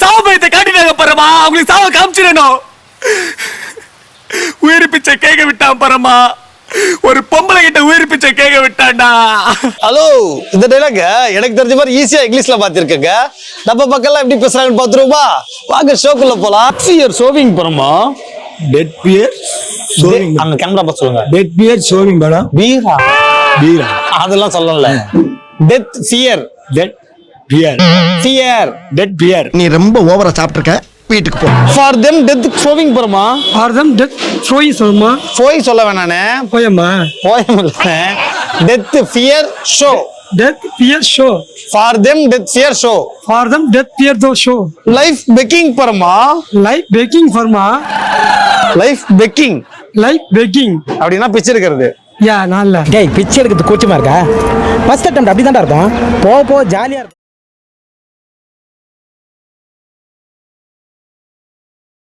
சாவ பயத்தை காட்டினாங்க பரமா, அவங்களுக்கு சாவ காமிச்சிடணும். உயிர் பிச்சை கேட்க விட்டான் பரமா, ஒரு பொம்பளை கிட்ட உயிர் பிச்சை கேட்க விட்டான்டா. ஹலோ, இந்த டைலாக் எனக்கு தெரிஞ்ச மாதிரி ஈஸியா இங்கிலீஷ்ல பாத்திருக்கேங்க. நம்ம பக்கம்லாம் எப்படி பேசுறாங்கன்னு பாத்துருவோமா? வாங்க ஷோக்குள்ள போலாம். பியர் சோவிங் பரமா, டெட் பியர் சோவிங். அந்த கேமரா பார்த்து சொல்லுங்க. Dead fear showing madam. பீரா பீரா அதெல்லாம் சொல்லல. Death fear. Dead fear. Fear. Dead fear. நீ ரொம்ப ஓவரா சாப்பிட்டுருக்க, வீட்டுக்கு போ. ஃபார் தெம் டெத் ஷோவிங் பரமா. ஃபார் தெம் டெத் ஷோயிங் சொல்லுமா? போய் சொல்ல வேணானே. போயம்மா. போயம் இல்ல. Death fear show. Death fear show. For them death fear show. For them death fear though show. Life begging Parama. Life begging pharma. Life begging. Life begging அப்படின்னா பிச்சை எடுக்கிறது. யா நல்ல. டேய் பிச்சை எடுக்கிறது கூச்சமா இருக்கா? ஃபர்ஸ்ட் அட்டெம்ப்ட் அப்படிதான்டா இருக்கும். போ ஜாலியா இருக்கும்.